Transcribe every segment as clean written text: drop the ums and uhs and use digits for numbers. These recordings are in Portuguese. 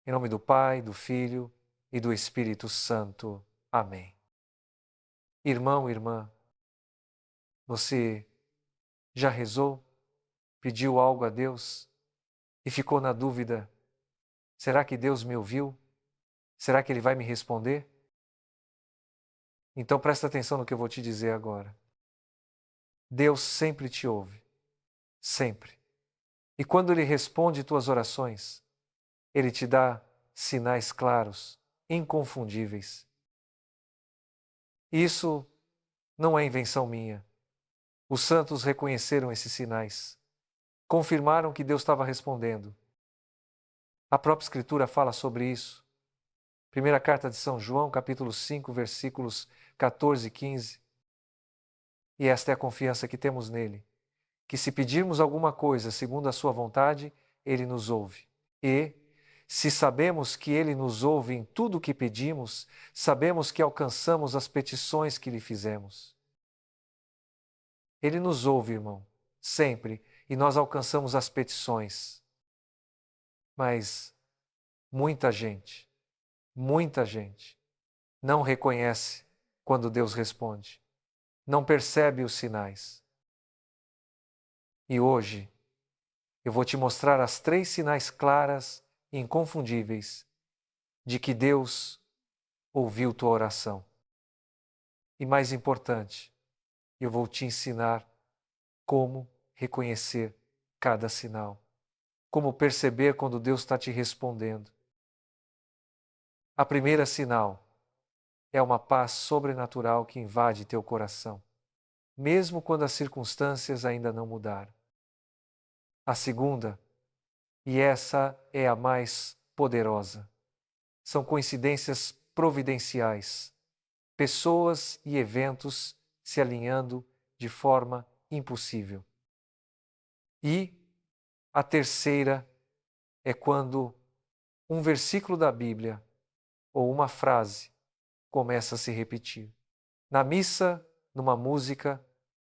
Em nome do Pai, do Filho e do Espírito Santo. Amém. Irmão, irmã, você já rezou, pediu algo a Deus e ficou na dúvida: será que Deus me ouviu? Será que Ele vai me responder? Então presta atenção no que eu vou te dizer agora. Deus sempre te ouve, sempre. E quando Ele responde tuas orações, Ele te dá sinais claros, inconfundíveis. Isso não é invenção minha. Os santos reconheceram esses sinais, confirmaram que Deus estava respondendo. A própria Escritura fala sobre isso. Primeira carta de São João, capítulo 5, versículos 14 e 15. E esta é a confiança que temos nele, que se pedirmos alguma coisa segundo a sua vontade, ele nos ouve. E, se sabemos que ele nos ouve em tudo o que pedimos, sabemos que alcançamos as petições que lhe fizemos. Ele nos ouve, irmão, sempre, e nós alcançamos as petições. Mas muita gente não reconhece quando Deus responde, não percebe os sinais. E hoje eu vou te mostrar as 3 sinais claras e inconfundíveis de que Deus ouviu tua oração. E mais importante, eu vou te ensinar como reconhecer cada sinal, como perceber quando Deus está te respondendo. A primeira sinal é uma paz sobrenatural que invade teu coração, mesmo quando as circunstâncias ainda não mudaram. A segunda, e essa é a mais poderosa, são coincidências providenciais, pessoas e eventos se alinhando de forma impossível. E a terceira é quando um versículo da Bíblia ou uma frase começa a se repetir. Na missa, numa música,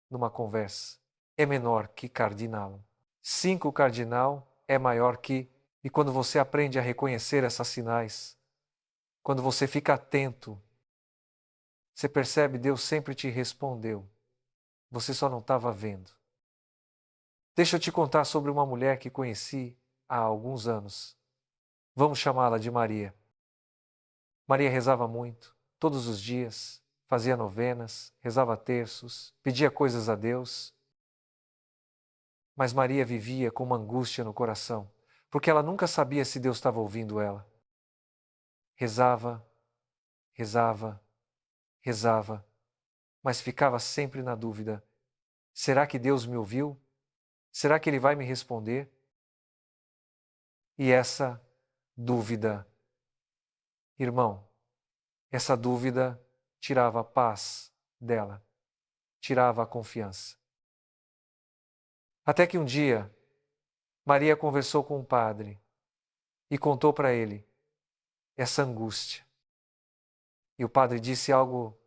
numa conversa. É menor que cardinal. 5 cardinal é maior que... E quando você aprende a reconhecer esses sinais, quando você fica atento, você percebe Deus sempre te respondeu. Você só não estava vendo. Deixa eu te contar sobre uma mulher que conheci há alguns anos. Vamos chamá-la de Maria. Maria rezava muito, todos os dias, fazia novenas, rezava terços, pedia coisas a Deus. Mas Maria vivia com uma angústia no coração, porque ela nunca sabia se Deus estava ouvindo ela. Rezava, rezava, rezava, mas ficava sempre na dúvida: será que Deus me ouviu? Será que Ele vai me responder? E essa dúvida, irmão, essa dúvida tirava a paz dela, tirava a confiança. Até que um dia, Maria conversou com um padre e contou para ele essa angústia. E o padre disse algo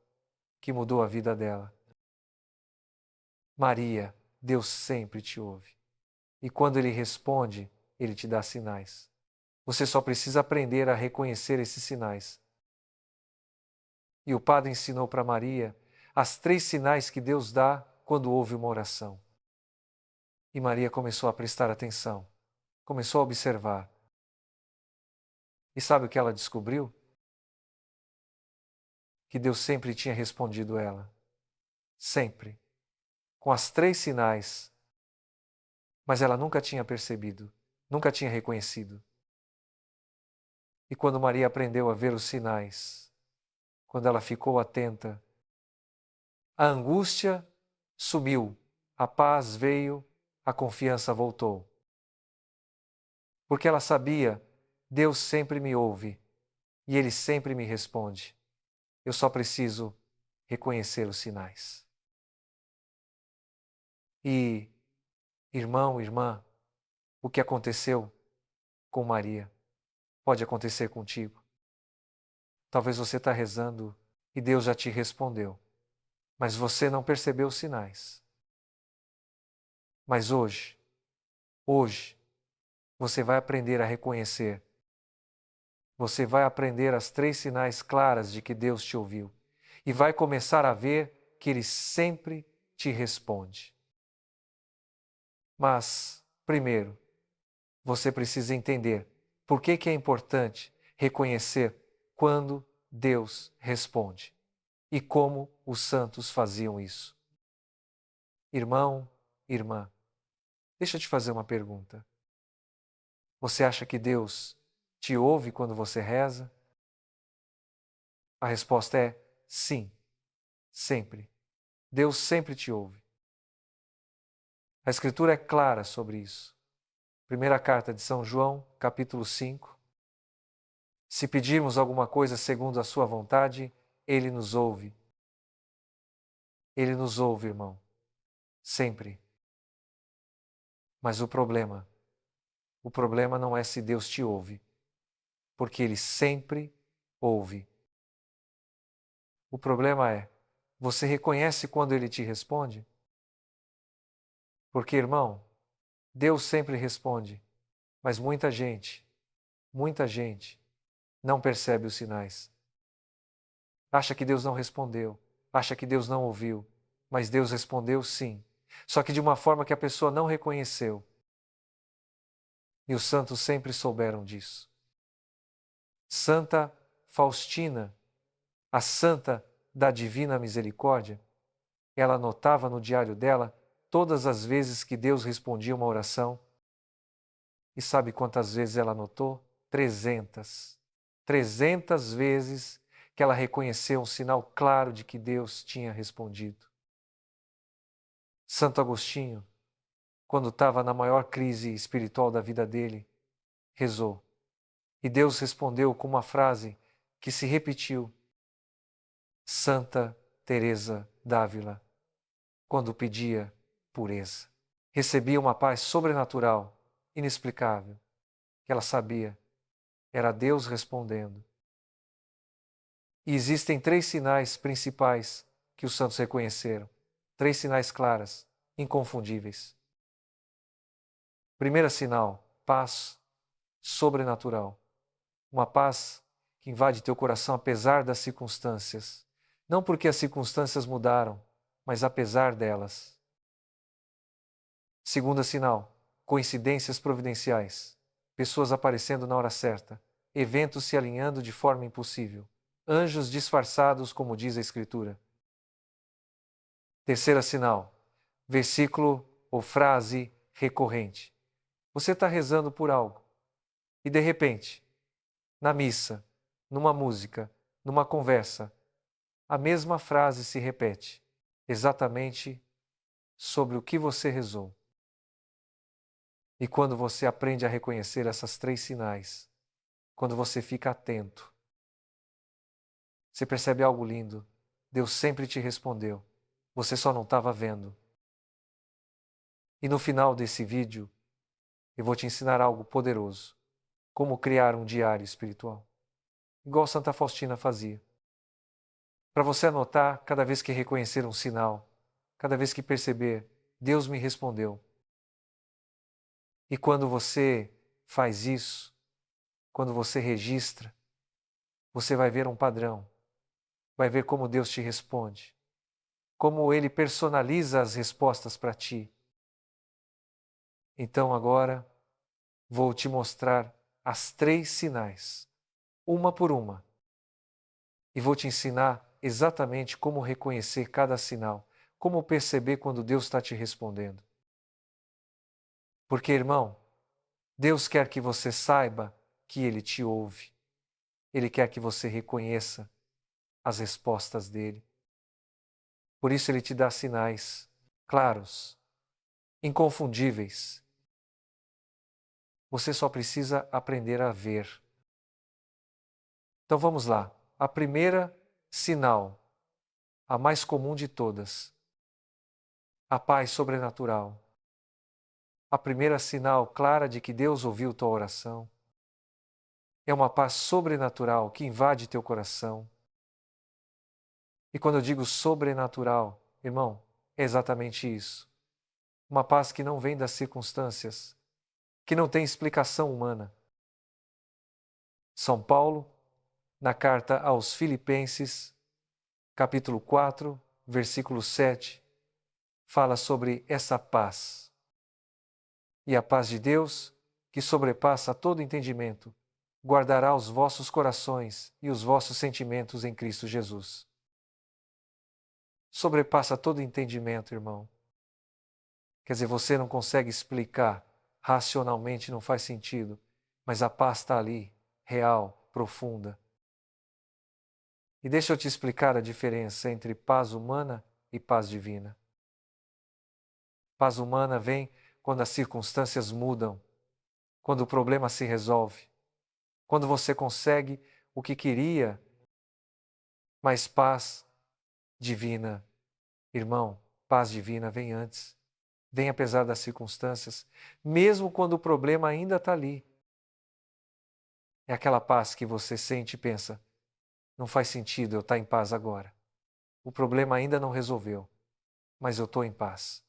que mudou a vida dela. Maria, Deus sempre te ouve. E quando Ele responde, Ele te dá sinais. Você só precisa aprender a reconhecer esses sinais. E o padre ensinou para Maria as 3 sinais que Deus dá quando ouve uma oração. E Maria começou a prestar atenção, começou a observar. E sabe o que ela descobriu? Que Deus sempre tinha respondido ela. Sempre. Com as 3 sinais. Mas ela nunca tinha percebido, nunca tinha reconhecido. E quando Maria aprendeu a ver os sinais, quando ela ficou atenta, a angústia sumiu, a paz veio, a confiança voltou. Porque ela sabia, Deus sempre me ouve e Ele sempre me responde. Eu só preciso reconhecer os sinais. E, irmão, irmã, o que aconteceu com Maria pode acontecer contigo. Talvez você está rezando e Deus já te respondeu, mas você não percebeu os sinais. Mas hoje, você vai aprender a reconhecer você vai aprender as 3 sinais claras de que Deus te ouviu e vai começar a ver que Ele sempre te responde. Mas, primeiro, você precisa entender por que é importante reconhecer quando Deus responde e como os santos faziam isso. Irmão, irmã, deixa eu te fazer uma pergunta. Você acha que Deus te ouve quando você reza? A resposta é sim, sempre. Deus sempre te ouve. A Escritura é clara sobre isso. Primeira carta de São João, capítulo 5. Se pedirmos alguma coisa segundo a sua vontade, Ele nos ouve. Ele nos ouve, irmão. Sempre. Mas o problema não é se Deus te ouve, porque Ele sempre ouve. O problema é, você reconhece quando Ele te responde? Porque, irmão, Deus sempre responde, mas muita gente não percebe os sinais. Acha que Deus não respondeu, acha que Deus não ouviu, mas Deus respondeu sim, só que de uma forma que a pessoa não reconheceu. E os santos sempre souberam disso. Santa Faustina, a santa da Divina Misericórdia, ela anotava no diário dela todas as vezes que Deus respondia uma oração. E sabe quantas vezes ela anotou? 300. 300 vezes que ela reconheceu um sinal claro de que Deus tinha respondido. Santo Agostinho, quando estava na maior crise espiritual da vida dele, rezou. E Deus respondeu com uma frase que se repetiu. Santa Teresa d'Ávila, quando pedia pureza, recebia uma paz sobrenatural, inexplicável, que ela sabia, era Deus respondendo. E existem 3 sinais principais que os santos reconheceram, 3 sinais claras, inconfundíveis. Primeiro sinal, paz sobrenatural. Uma paz que invade teu coração apesar das circunstâncias. Não porque as circunstâncias mudaram, mas apesar delas. Segundo sinal, coincidências providenciais. Pessoas aparecendo na hora certa. Eventos se alinhando de forma impossível. Anjos disfarçados, como diz a Escritura. Terceiro sinal, versículo ou frase recorrente. Você está rezando por algo e de repente, na missa, numa música, numa conversa, a mesma frase se repete, exatamente sobre o que você rezou. E quando você aprende a reconhecer essas 3 sinais, quando você fica atento, você percebe algo lindo. Deus sempre te respondeu. Você só não estava vendo. E no final desse vídeo, eu vou te ensinar algo poderoso. Como criar um diário espiritual. Igual Santa Faustina fazia. Para você anotar cada vez que reconhecer um sinal, cada vez que perceber, Deus me respondeu. E quando você faz isso, quando você registra, você vai ver um padrão. Vai ver como Deus te responde. Como Ele personaliza as respostas para ti. Então agora, vou te mostrar as 3 sinais, uma por uma. E vou te ensinar exatamente como reconhecer cada sinal, como perceber quando Deus está te respondendo. Porque, irmão, Deus quer que você saiba que Ele te ouve. Ele quer que você reconheça as respostas dEle. Por isso Ele te dá sinais claros, inconfundíveis. Você só precisa aprender a ver. Então vamos lá. A primeira sinal, a mais comum de todas, a paz sobrenatural. A primeira sinal clara de que Deus ouviu tua oração. É uma paz sobrenatural que invade teu coração. E quando eu digo sobrenatural, irmão, é exatamente isso. Uma paz que não vem das circunstâncias, que não tem explicação humana. São Paulo, na carta aos Filipenses, capítulo 4, versículo 7, fala sobre essa paz. E a paz de Deus, que sobrepassa todo entendimento, guardará os vossos corações e os vossos sentimentos em Cristo Jesus. Sobrepassa todo entendimento, irmão. Quer dizer, você não consegue explicar racionalmente, não faz sentido, mas a paz está ali, real, profunda. E deixa eu te explicar a diferença entre paz humana e paz divina. Paz humana vem quando as circunstâncias mudam, quando o problema se resolve, quando você consegue o que queria, mas paz divina, irmão, paz divina vem antes, vem apesar das circunstâncias, mesmo quando o problema ainda está ali. É aquela paz que você sente e pensa, não faz sentido eu estar em paz agora. O problema ainda não resolveu, mas eu estou em paz.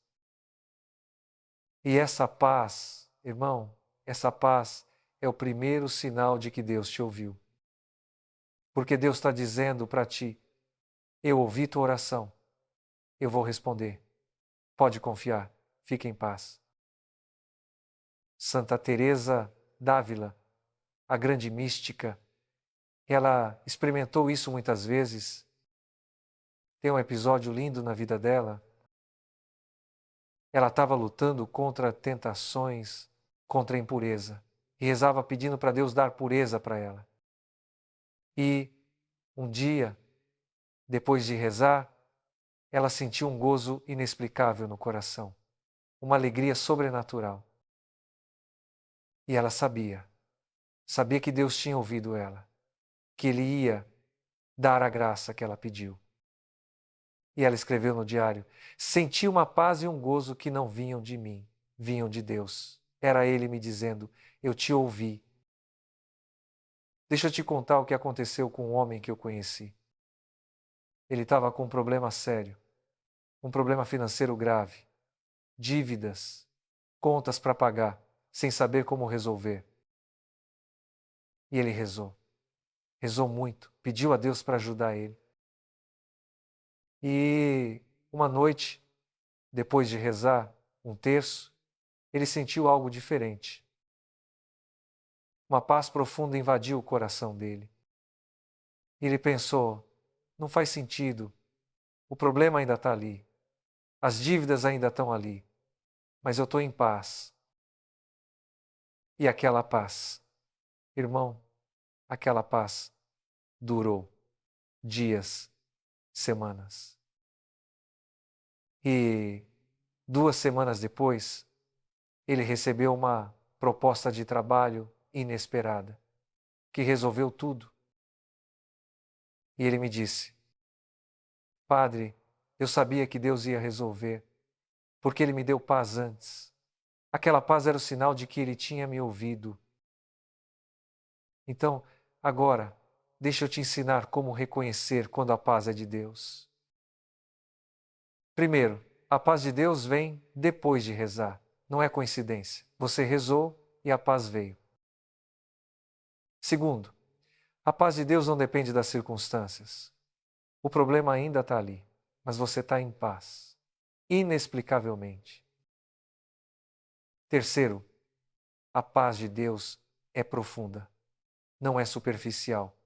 E essa paz, irmão, essa paz é o primeiro sinal de que Deus te ouviu. Porque Deus está dizendo para ti, eu ouvi tua oração, eu vou responder. Pode confiar, fique em paz. Santa Teresa d'Ávila, a grande mística, ela experimentou isso muitas vezes. Tem um episódio lindo na vida dela. Ela estava lutando contra tentações, contra a impureza, e rezava pedindo para Deus dar pureza para ela. E um dia, depois de rezar, ela sentiu um gozo inexplicável no coração, uma alegria sobrenatural. E ela sabia que Deus tinha ouvido ela, que Ele ia dar a graça que ela pediu. E ela escreveu no diário, senti uma paz e um gozo que não vinham de mim, vinham de Deus. Era Ele me dizendo, eu te ouvi. Deixa eu te contar o que aconteceu com um homem que eu conheci. Ele estava com um problema sério, um problema financeiro grave, dívidas, contas para pagar, sem saber como resolver. E ele rezou muito, pediu a Deus para ajudar ele. E uma noite, depois de rezar um terço, ele sentiu algo diferente. Uma paz profunda invadiu o coração dele. E ele pensou, não faz sentido, o problema ainda está ali, as dívidas ainda estão ali, mas eu estou em paz. E aquela paz, irmão, aquela paz durou dias, semanas. E 2 semanas depois, ele recebeu uma proposta de trabalho inesperada, que resolveu tudo. E ele me disse, Padre, eu sabia que Deus ia resolver, porque Ele me deu paz antes. Aquela paz era o sinal de que Ele tinha me ouvido. Então, agora, deixa eu te ensinar como reconhecer quando a paz é de Deus. Primeiro, a paz de Deus vem depois de rezar. Não é coincidência. Você rezou e a paz veio. Segundo, a paz de Deus não depende das circunstâncias. O problema ainda está ali, mas você está em paz, inexplicavelmente. Terceiro, a paz de Deus é profunda, não é superficial.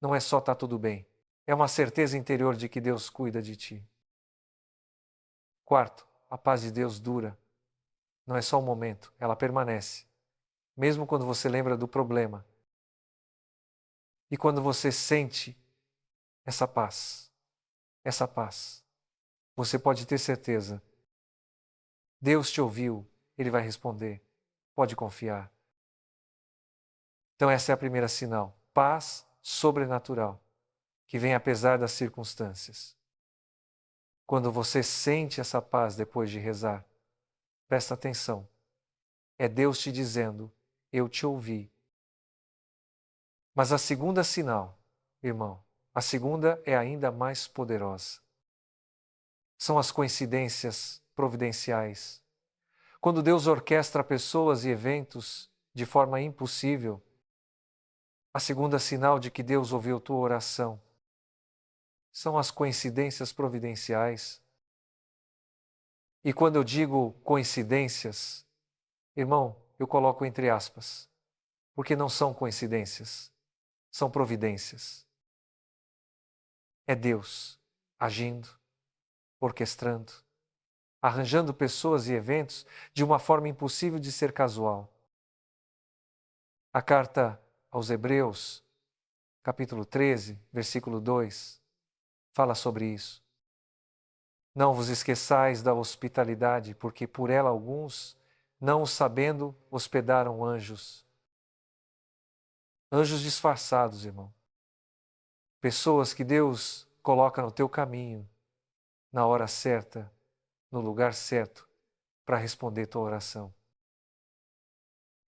Não é só tá tudo bem, é uma certeza interior de que Deus cuida de ti. Quarto, a paz de Deus dura. Não é só um momento, ela permanece. Mesmo quando você lembra do problema. E quando você sente essa paz, você pode ter certeza. Deus te ouviu, Ele vai responder. Pode confiar. Então essa é a primeira sinal. Paz sobrenatural, que vem apesar das circunstâncias. Quando você sente essa paz depois de rezar, presta atenção. É Deus te dizendo, eu te ouvi. Mas a segunda sinal, irmão, a segunda é ainda mais poderosa. São as coincidências providenciais. Quando Deus orquestra pessoas e eventos de forma impossível, A segunda sinal de que Deus ouviu tua oração são as coincidências providenciais. E quando eu digo coincidências, irmão, eu coloco entre aspas, porque não são coincidências, são providências. É Deus agindo, orquestrando, arranjando pessoas e eventos de uma forma impossível de ser casual. A carta aos Hebreus, capítulo 13, versículo 2, fala sobre isso. Não vos esqueçais da hospitalidade, porque por ela alguns, não o sabendo, hospedaram anjos. Anjos disfarçados, irmão. Pessoas que Deus coloca no teu caminho, na hora certa, no lugar certo, para responder tua oração.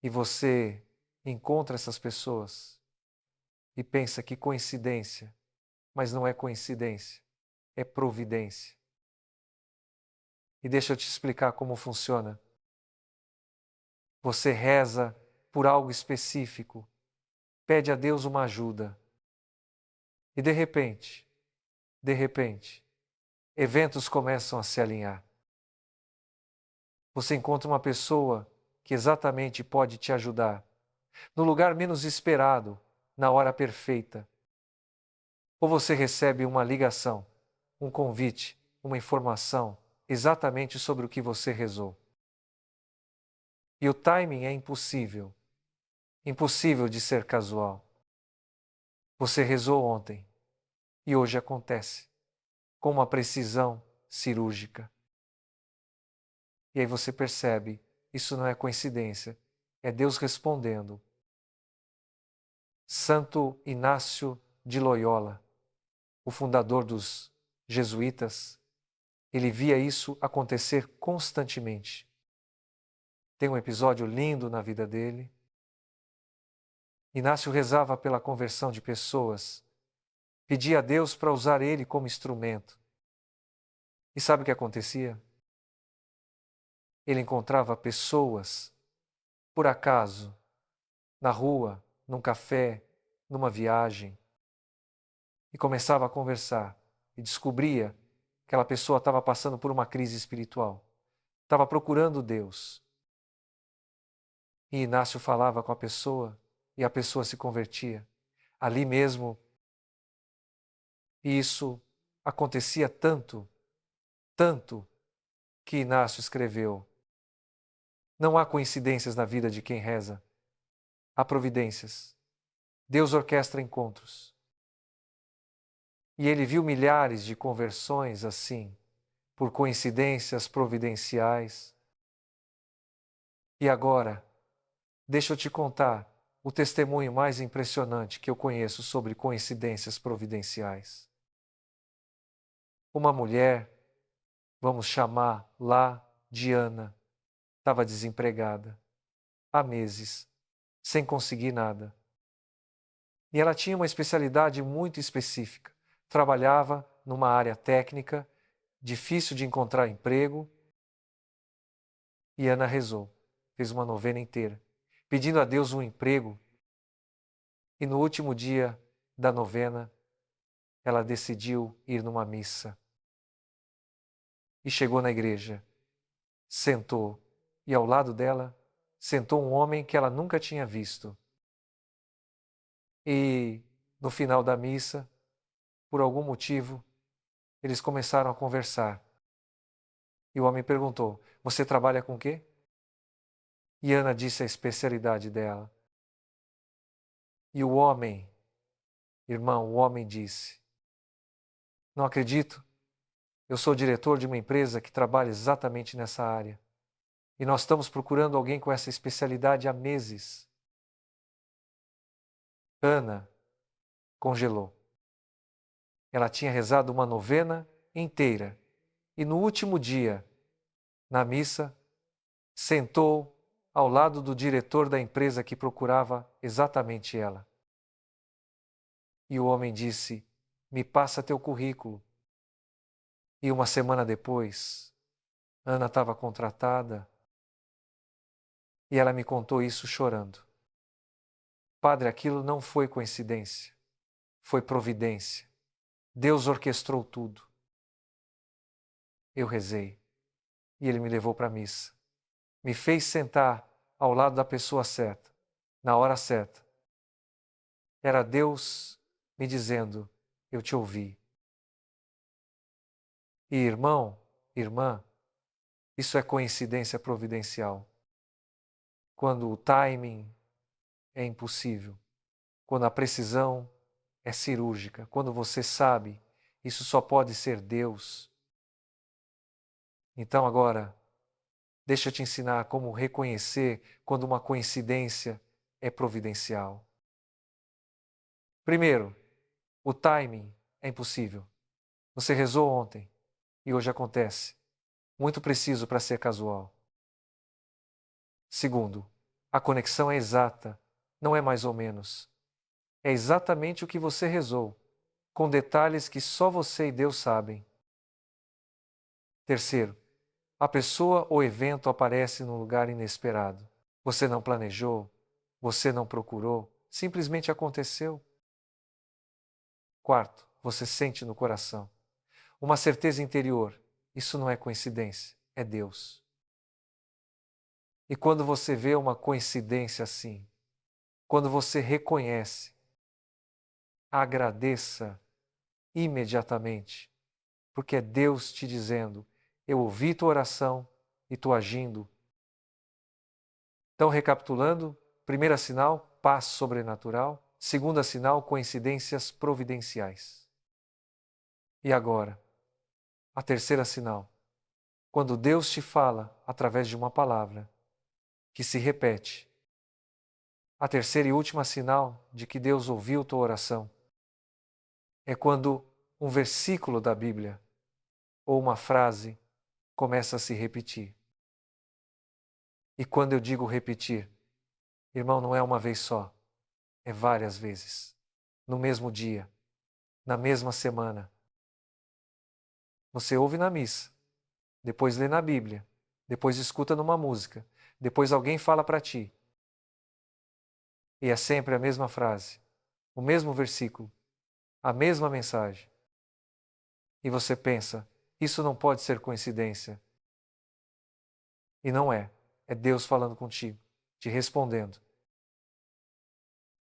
E você encontra essas pessoas e pensa que coincidência, mas não é coincidência, é providência. E deixa eu te explicar como funciona. Você reza por algo específico, pede a Deus uma ajuda. E de repente, eventos começam a se alinhar. Você encontra uma pessoa que exatamente pode te ajudar, no lugar menos esperado, na hora perfeita. Ou você recebe uma ligação, um convite, uma informação exatamente sobre o que você rezou. E o timing é impossível de ser casual. Você rezou ontem e hoje acontece, com uma precisão cirúrgica. E aí você percebe, isso não é coincidência, é Deus respondendo. Santo Inácio de Loyola, o fundador dos jesuítas, ele via isso acontecer constantemente. Tem um episódio lindo na vida dele. Inácio rezava pela conversão de pessoas, pedia a Deus para usar ele como instrumento. E sabe o que acontecia? Ele encontrava pessoas, por acaso, na rua, num café, numa viagem, e começava a conversar e descobria que aquela pessoa estava passando por uma crise espiritual, estava procurando Deus. E Inácio falava com a pessoa e a pessoa se convertia. Ali mesmo, e isso acontecia tanto, que Inácio escreveu: não há coincidências na vida de quem reza, há providências. Deus orquestra encontros. E ele viu milhares de conversões assim, por coincidências providenciais. E agora, deixa eu te contar o testemunho mais impressionante que eu conheço sobre coincidências providenciais. Uma mulher, vamos chamar lá de Ana, estava desempregada há meses, sem conseguir nada. E ela tinha uma especialidade muito específica. Trabalhava numa área técnica, difícil de encontrar emprego. E Ana rezou, fez uma novena inteira, pedindo a Deus um emprego. E no último dia da novena, ela decidiu ir numa missa. E chegou na igreja, sentou, e ao lado dela sentou um homem que ela nunca tinha visto. E no final da missa, por algum motivo, eles começaram a conversar. E o homem perguntou: você trabalha com o quê? E Ana disse a especialidade dela. E o homem, irmão, o homem disse: não acredito, eu sou diretor de uma empresa que trabalha exatamente nessa área. E nós estamos procurando alguém com essa especialidade há meses. Ana congelou. Ela tinha rezado uma novena inteira. E no último dia, na missa, sentou ao lado do diretor da empresa que procurava exatamente ela. E o homem disse: me passa teu currículo. E uma semana depois, Ana estava contratada e ela me contou isso chorando. Padre, aquilo não foi coincidência, foi providência. Deus orquestrou tudo. Eu rezei e ele me levou para a missa. Me fez sentar ao lado da pessoa certa, na hora certa. Era Deus me dizendo, eu te ouvi. E irmão, irmã, isso é coincidência providencial. Quando o timing é impossível, quando a precisão é cirúrgica, quando você sabe, isso só pode ser Deus. Então agora, deixa eu te ensinar como reconhecer quando uma coincidência é providencial. Primeiro, o timing é impossível. Você rezou ontem e hoje acontece. Muito preciso para ser casual. Segundo, a conexão é exata, não é mais ou menos. É exatamente o que você rezou, com detalhes que só você e Deus sabem. Terceiro, a pessoa ou evento aparece num lugar inesperado. Você não planejou, você não procurou, simplesmente aconteceu. Quarto, você sente no coração. Uma certeza interior. Isso não é coincidência, é Deus. E quando você vê uma coincidência assim, quando você reconhece, agradeça imediatamente, porque é Deus te dizendo, eu ouvi tua oração e estou agindo. Então, recapitulando, primeira sinal, paz sobrenatural. Segunda sinal, coincidências providenciais. E agora, a terceira sinal, quando Deus te fala através de uma palavra que se repete. A terceira e última sinal de que Deus ouviu tua oração é quando um versículo da Bíblia ou uma frase começa a se repetir. E quando eu digo repetir, irmão, não é uma vez só, é várias vezes, no mesmo dia, na mesma semana. Você ouve na missa, depois lê na Bíblia, depois escuta numa música, depois alguém fala para ti. E é sempre a mesma frase, o mesmo versículo, a mesma mensagem. E você pensa, isso não pode ser coincidência. E não é. É Deus falando contigo, te respondendo.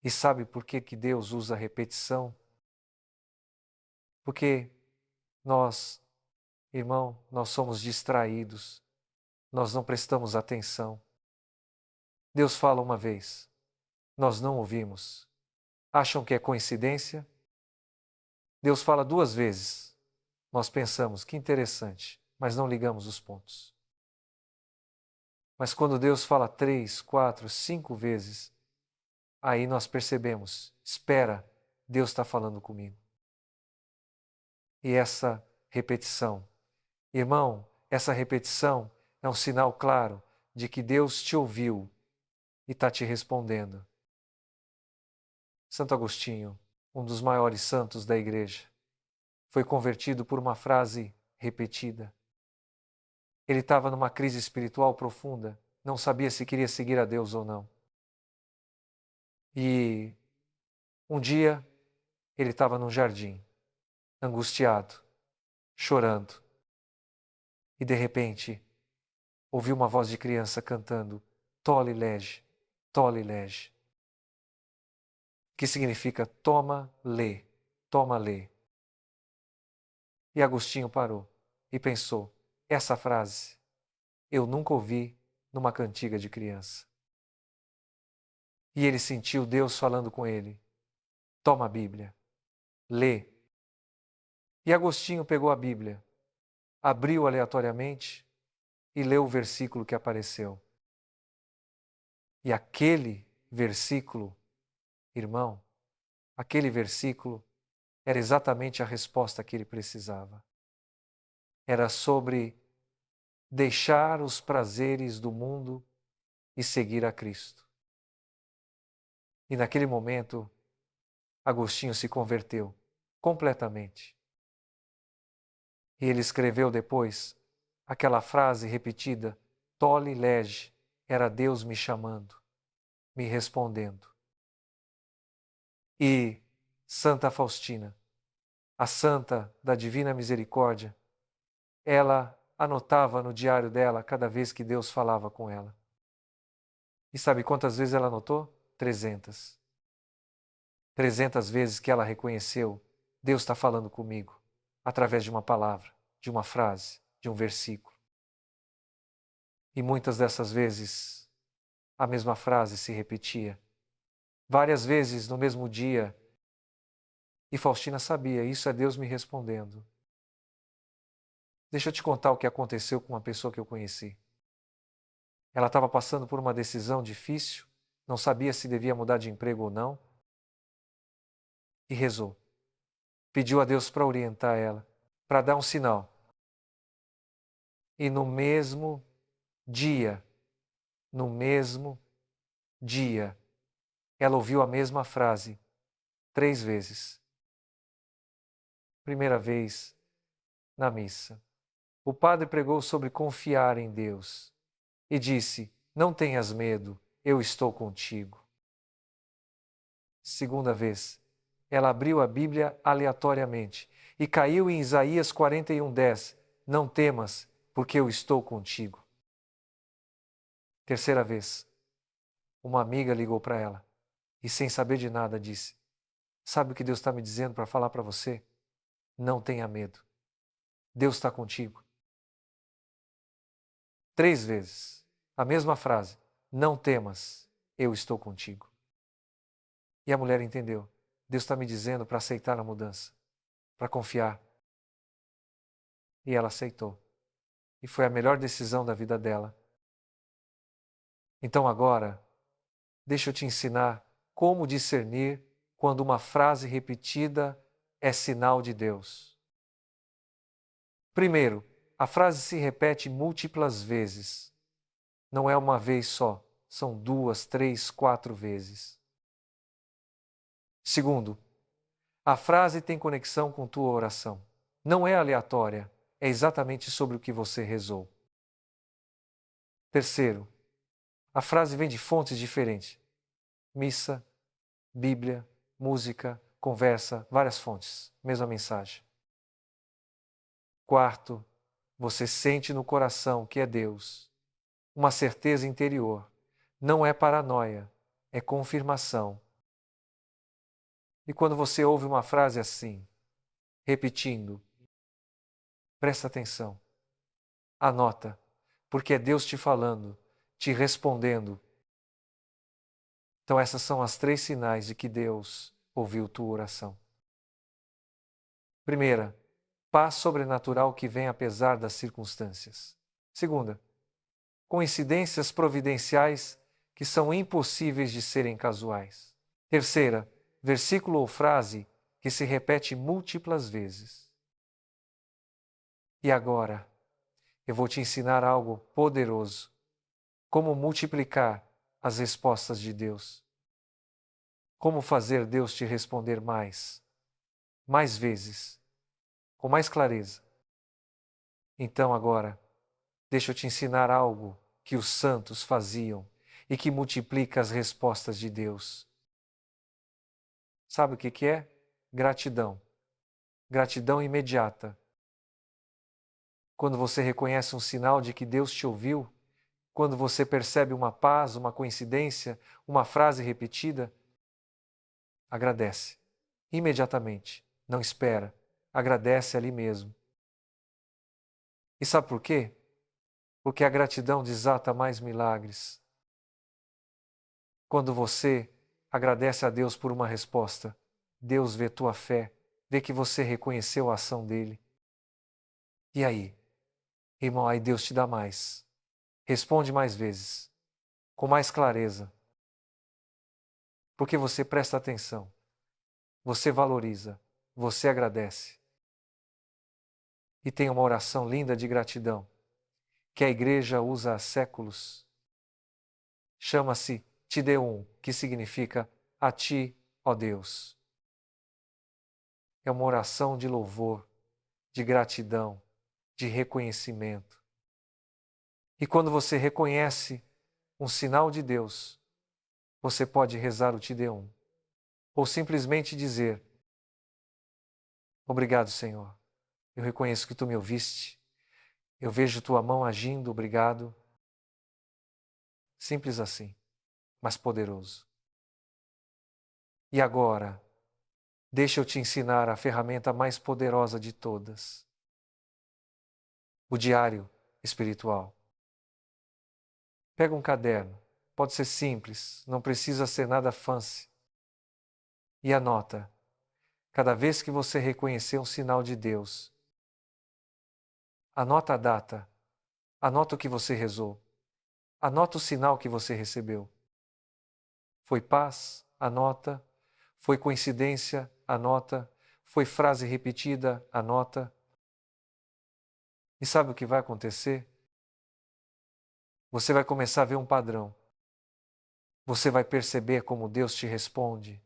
E sabe por que que Deus usa a repetição? Porque nós, irmão, nós somos distraídos. Nós não prestamos atenção. Deus fala uma vez, nós não ouvimos. Acham que é coincidência? Deus fala duas vezes. Nós pensamos, que interessante, mas não ligamos os pontos. Mas quando Deus fala 3, 4, 5 vezes, aí nós percebemos, espera, Deus está falando comigo. E essa repetição, irmão, essa repetição é um sinal claro de que Deus te ouviu e está te respondendo. Santo Agostinho, um dos maiores santos da igreja, foi convertido por uma frase repetida. Ele estava numa crise espiritual profunda, não sabia se queria seguir a Deus ou não. E um dia ele estava num jardim, angustiado, chorando. E de repente, ouviu uma voz de criança cantando Tole lege, tole lege. Que significa toma, lê, toma, lê. E Agostinho parou e pensou, essa frase eu nunca ouvi numa cantiga de criança. E ele sentiu Deus falando com ele, toma a Bíblia, lê. E Agostinho pegou a Bíblia, abriu aleatoriamente e leu o versículo que apareceu. E aquele versículo, irmão, aquele versículo era exatamente a resposta que ele precisava. Era sobre deixar os prazeres do mundo e seguir a Cristo. E naquele momento, Agostinho se converteu completamente. E ele escreveu depois aquela frase repetida, tole lege, era Deus me chamando, me respondendo. E Santa Faustina, a santa da Divina Misericórdia, ela anotava no diário dela cada vez que Deus falava com ela. E sabe quantas vezes ela anotou? 300. 300 vezes que ela reconheceu: Deus está falando comigo, através de uma palavra, de uma frase, de um versículo. E muitas dessas vezes, a mesma frase se repetia, várias vezes no mesmo dia. E Faustina sabia, isso é Deus me respondendo. Deixa eu te contar o que aconteceu com uma pessoa que eu conheci. Ela estava passando por uma decisão difícil, não sabia se devia mudar de emprego ou não, e rezou. Pediu a Deus para orientar ela, para dar um sinal. E no mesmo dia, ela ouviu a mesma frase 3 vezes. Primeira vez, na missa. O padre pregou sobre confiar em Deus e disse: não tenhas medo, eu estou contigo. Segunda vez, ela abriu a Bíblia aleatoriamente e caiu em Isaías 41:10. Não temas, porque eu estou contigo. Terceira vez, uma amiga ligou para ela e, sem saber de nada, disse: sabe o que Deus está me dizendo para falar para você? Não tenha medo. Deus está contigo. 3 vezes, a mesma frase: não temas, eu estou contigo. E a mulher entendeu. Deus está me dizendo para aceitar a mudança, para confiar. E ela aceitou. E foi a melhor decisão da vida dela. Então agora, deixa eu te ensinar como discernir quando uma frase repetida é sinal de Deus. Primeiro, a frase se repete múltiplas vezes. Não é uma vez só, são 2, 3, 4 vezes. Segundo, a frase tem conexão com tua oração. Não é aleatória, é exatamente sobre o que você rezou. Terceiro, a frase vem de fontes diferentes. Missa, Bíblia, música, conversa, várias fontes, mesma mensagem. Quarto, você sente no coração que é Deus, uma certeza interior. Não é paranoia, é confirmação. E quando você ouve uma frase assim, repetindo, presta atenção, anota, porque é Deus te falando, te respondendo. Então essas são as 3 sinais de que Deus ouviu tua oração. Primeira, paz sobrenatural que vem apesar das circunstâncias. Segunda, coincidências providenciais que são impossíveis de serem casuais. Terceira, versículo ou frase que se repete múltiplas vezes. E agora, eu vou te ensinar algo poderoso. Como multiplicar as respostas de Deus. Como fazer Deus te responder mais vezes, com mais clareza. Então agora, deixa eu te ensinar algo que os santos faziam e que multiplica as respostas de Deus. Sabe o que é? Gratidão. Gratidão imediata. Quando você reconhece um sinal de que Deus te ouviu, quando você percebe uma paz, uma coincidência, uma frase repetida, agradece. Imediatamente. Não espera. Agradece ali mesmo. E sabe por quê? Porque a gratidão desata mais milagres. Quando você agradece a Deus por uma resposta, Deus vê tua fé, vê que você reconheceu a ação dele. E aí? Irmão, aí Deus te dá mais. Responde mais vezes, com mais clareza. Porque você presta atenção, você valoriza, você agradece. E tem uma oração linda de gratidão, que a igreja usa há séculos. Chama-se Te Deum, que significa a ti, ó Deus. É uma oração de louvor, de gratidão, de reconhecimento. E quando você reconhece um sinal de Deus, você pode rezar o Te Deum. ou simplesmente dizer: obrigado, Senhor. Eu reconheço que tu me ouviste. Eu vejo tua mão agindo, obrigado. Simples assim, mas poderoso. E agora, deixa eu te ensinar a ferramenta mais poderosa de todas: o diário espiritual. Pega um caderno, pode ser simples, não precisa ser nada fancy, e anota, cada vez que você reconhecer um sinal de Deus, anota a data, anota o que você rezou, anota o sinal que você recebeu. Foi paz? Anota. Foi coincidência? Anota. Foi frase repetida? Anota. E sabe o que vai acontecer? Você vai começar a ver um padrão. Você vai perceber como Deus te responde.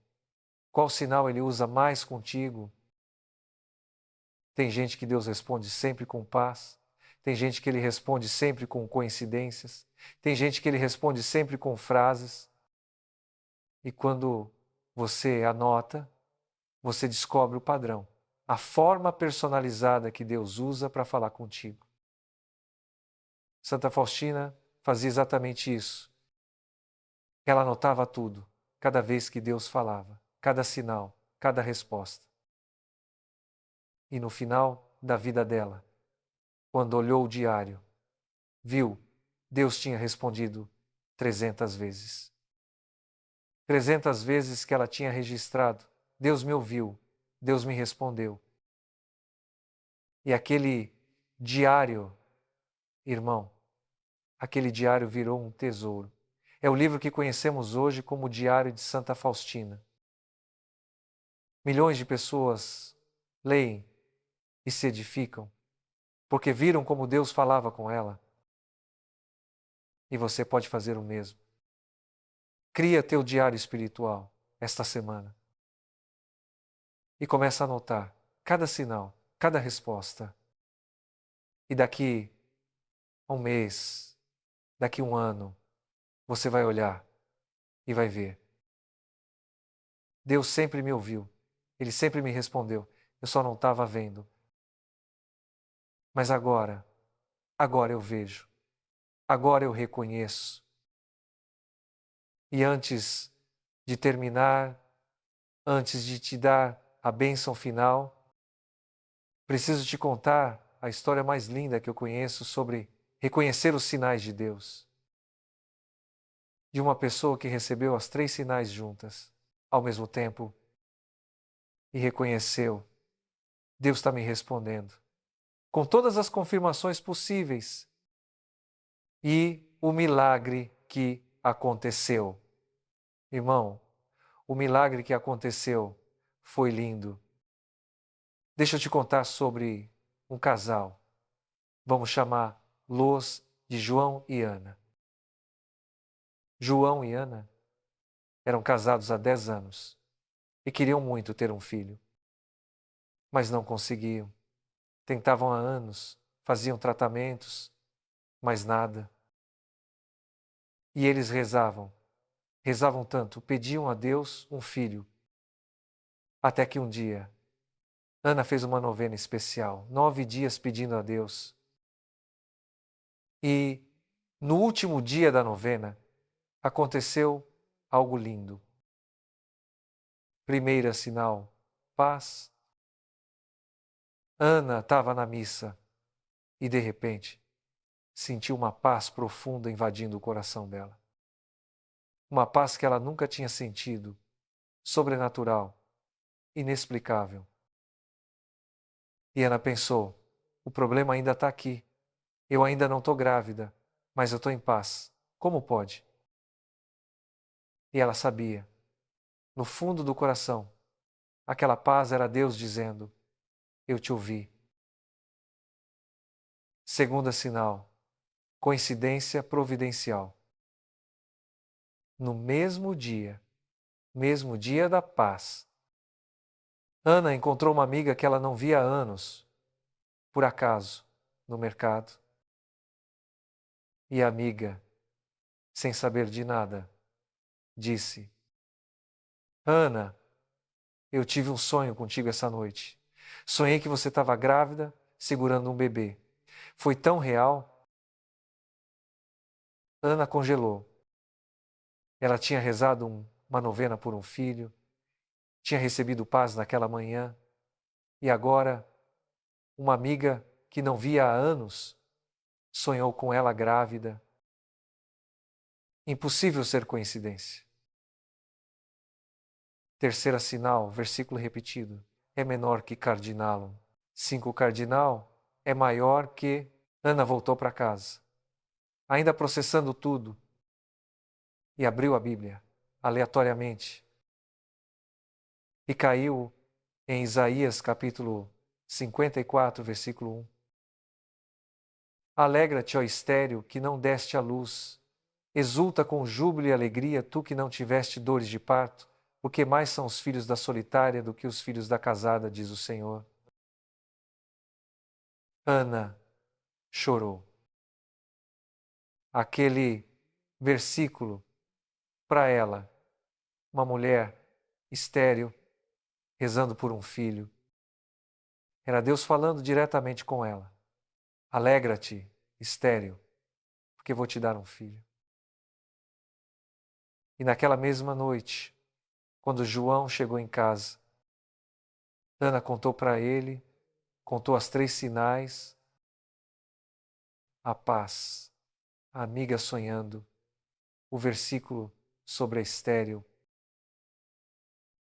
Qual sinal Ele usa mais contigo? Tem gente que Deus responde sempre com paz. Tem gente que Ele responde sempre com coincidências. Tem gente que Ele responde sempre com frases. E quando você anota, você descobre o padrão, a forma personalizada que Deus usa para falar contigo. Santa Faustina fazia exatamente isso. Ela anotava tudo, cada vez que Deus falava, cada sinal, cada resposta. E no final da vida dela, quando olhou o diário, viu, Deus tinha respondido 300 vezes. 300 vezes que ela tinha registrado, Deus me ouviu, Deus me respondeu. E aquele diário, irmão, aquele diário virou um tesouro. É o livro que conhecemos hoje como o Diário de Santa Faustina. Milhões de pessoas leem e se edificam, porque viram como Deus falava com ela. E você pode fazer o mesmo. Cria teu diário espiritual esta semana. E começa a anotar cada sinal, cada resposta. E daqui a um mês, daqui a um ano, você vai olhar e vai ver. Deus sempre me ouviu. Ele sempre me respondeu. Eu só não estava vendo. Mas agora eu vejo. Agora eu reconheço. E antes de terminar, antes de te dar a bênção final, preciso te contar a história mais linda que eu conheço sobre reconhecer os sinais de Deus. De uma pessoa que recebeu as 3 sinais juntas, ao mesmo tempo, e reconheceu: Deus está me respondendo, com todas as confirmações possíveis. E o milagre que aconteceu. Irmão, o milagre que aconteceu foi lindo. Deixa eu te contar sobre um casal. Vamos chamar los de João e Ana. João e Ana eram casados há 10 anos e queriam muito ter um filho, mas não conseguiam. Tentavam há anos, faziam tratamentos, mas nada. E eles rezavam tanto, pediam a Deus um filho, até que um dia Ana fez uma novena especial, 9 dias pedindo a Deus. E no último dia da novena, aconteceu algo lindo. Primeiro sinal, paz. Ana estava na missa e, de repente, sentiu uma paz profunda invadindo o coração dela. Uma paz que ela nunca tinha sentido, sobrenatural, inexplicável. E Ana pensou: o problema ainda está aqui. Eu ainda não estou grávida, mas eu estou em paz. Como pode? E ela sabia, no fundo do coração, aquela paz era Deus dizendo: eu te ouvi. Segunda sinal, coincidência providencial. No mesmo dia da paz, Ana encontrou uma amiga que ela não via há anos, por acaso, no mercado. E a amiga, sem saber de nada, disse: Ana, eu tive um sonho contigo essa noite. Sonhei que você estava grávida, segurando um bebê. Foi tão real. Ana congelou. Ela tinha rezado uma novena por um filho, tinha recebido paz naquela manhã, e agora uma amiga que não via há anos sonhou com ela grávida. Impossível ser coincidência. Terceira sinal, versículo repetido, é menor que cardinalum. 5 cardinal é maior que... Ana voltou para casa, ainda processando tudo, e abriu a Bíblia, aleatoriamente, e caiu em Isaías capítulo 54, versículo 1. Alegra-te, ó estéril, que não deste à luz. Exulta com júbilo e alegria, tu que não tiveste dores de parto, porque mais são os filhos da solitária do que os filhos da casada, diz o Senhor. Ana chorou. Aquele versículo, para ela, uma mulher estéril, rezando por um filho, era Deus falando diretamente com ela. Alegra-te, estéril, porque vou te dar um filho. E naquela mesma noite, quando João chegou em casa, Ana contou para ele, contou as 3 sinais, a paz, a amiga sonhando, o versículo sobre a estéril.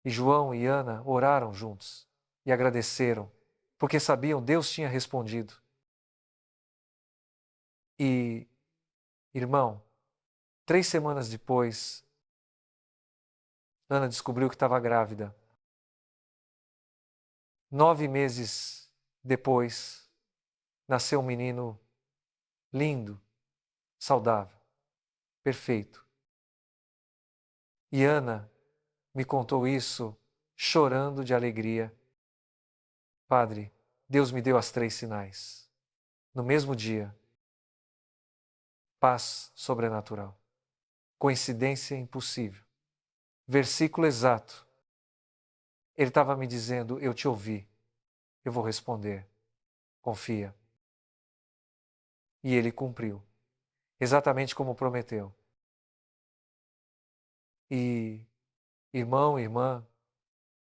E João e Ana oraram juntos e agradeceram, porque sabiam Deus tinha respondido. E, irmão, 3 semanas depois, Ana descobriu que estava grávida. 9 meses depois, nasceu um menino lindo, saudável, perfeito. E Ana me contou isso chorando de alegria. Padre, Deus me deu as 3 sinais. No mesmo dia, paz sobrenatural. Coincidência impossível. Versículo exato. Ele estava me dizendo, eu te ouvi, eu vou responder. Confia. E ele cumpriu, exatamente como prometeu. E, irmão, irmã,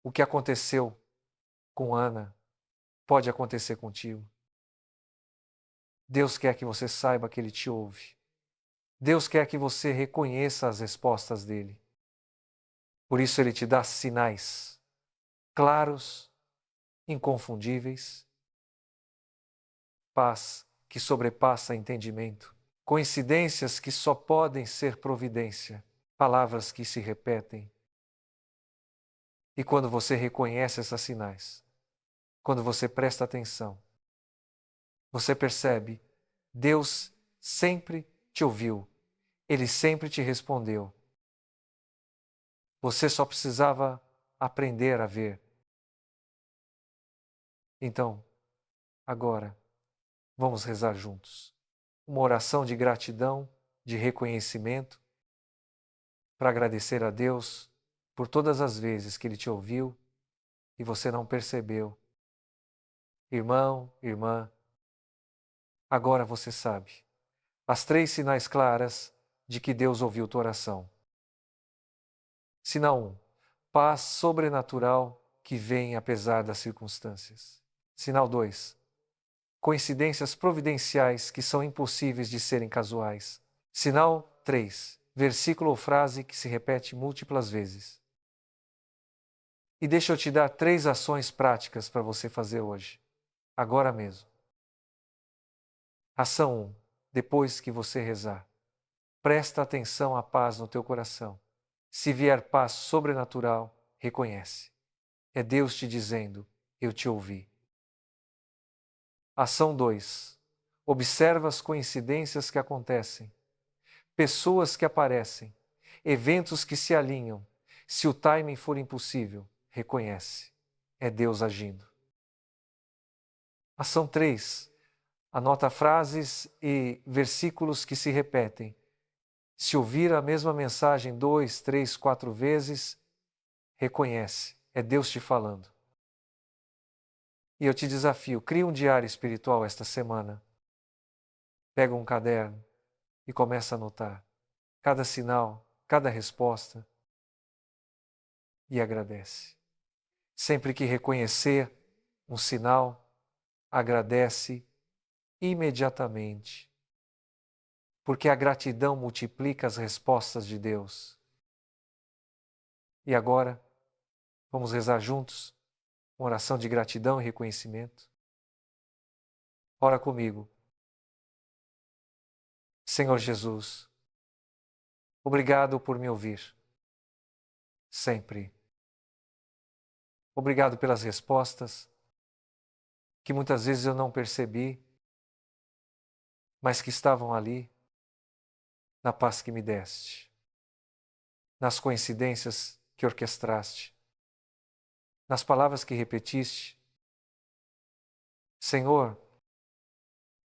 o que aconteceu com Ana pode acontecer contigo. Deus quer que você saiba que Ele te ouve. Deus quer que você reconheça as respostas dEle. Por isso Ele te dá sinais claros, inconfundíveis, paz que sobrepassa entendimento, coincidências que só podem ser providência, palavras que se repetem. E quando você reconhece esses sinais, quando você presta atenção, você percebe, Deus sempre te ouviu, Ele sempre te respondeu. Você só precisava aprender a ver. Então, agora, vamos rezar juntos. Uma oração de gratidão, de reconhecimento, para agradecer a Deus por todas as vezes que Ele te ouviu e você não percebeu. Irmão, irmã, agora você sabe as 3 sinais claras de que Deus ouviu tua oração. Sinal 1, paz sobrenatural que vem apesar das circunstâncias. Sinal 2, coincidências providenciais que são impossíveis de serem casuais. Sinal 3, versículo ou frase que se repete múltiplas vezes. E deixa eu te dar 3 ações práticas para você fazer hoje, agora mesmo. Ação 1, depois que você rezar, presta atenção à paz no teu coração. Se vier paz sobrenatural, reconhece. É Deus te dizendo, eu te ouvi. Ação 2. Observa as coincidências que acontecem, pessoas que aparecem, eventos que se alinham. Se o timing for impossível, reconhece. É Deus agindo. Ação 3. Anota frases e versículos que se repetem. Se ouvir a mesma mensagem 2, 3, 4 vezes, reconhece. é Deus te falando. E eu te desafio, crie um diário espiritual esta semana. Pega um caderno e começa a anotar cada sinal, cada resposta e agradece. Sempre que reconhecer um sinal, agradece imediatamente, porque a gratidão multiplica as respostas de Deus. E agora, vamos rezar juntos uma oração de gratidão e reconhecimento. Ora comigo. Senhor Jesus, obrigado por me ouvir. Sempre. Obrigado pelas respostas que muitas vezes eu não percebi, mas que estavam ali, na paz que me deste, nas coincidências que orquestraste, nas palavras que repetiste. Senhor,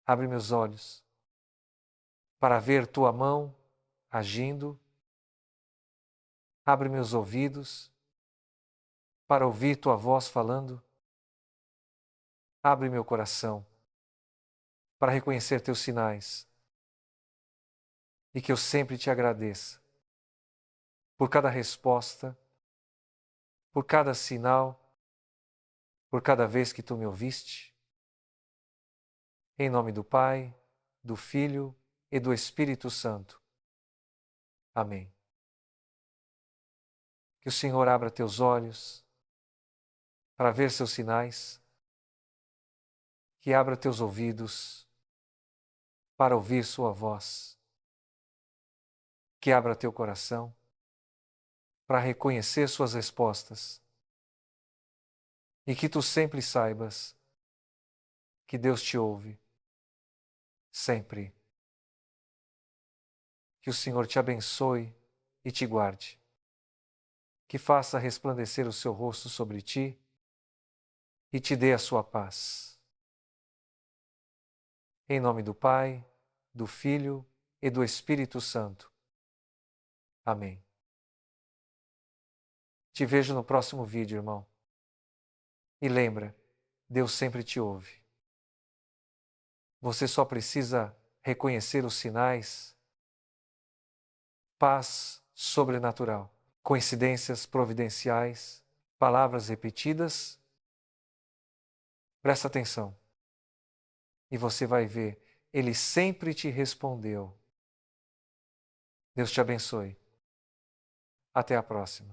abre meus olhos para ver tua mão agindo, abre meus ouvidos para ouvir tua voz falando, abre meu coração para reconhecer teus sinais e que eu sempre te agradeça por cada resposta, por cada sinal, por cada vez que tu me ouviste. Em nome do Pai, do Filho e do Espírito Santo. Amém. Que o Senhor abra teus olhos para ver seus sinais, que abra teus ouvidos para ouvir sua voz, que abra teu coração para reconhecer suas respostas e que tu sempre saibas que Deus te ouve, sempre. Que o Senhor te abençoe e te guarde, que faça resplandecer o seu rosto sobre ti e te dê a sua paz. Em nome do Pai, do Filho e do Espírito Santo. Amém. Te vejo no próximo vídeo, irmão. E lembra, Deus sempre te ouve. Você só precisa reconhecer os sinais. Paz sobrenatural, coincidências providenciais, palavras repetidas. Presta atenção. E você vai ver, Ele sempre te respondeu. Deus te abençoe. Até a próxima.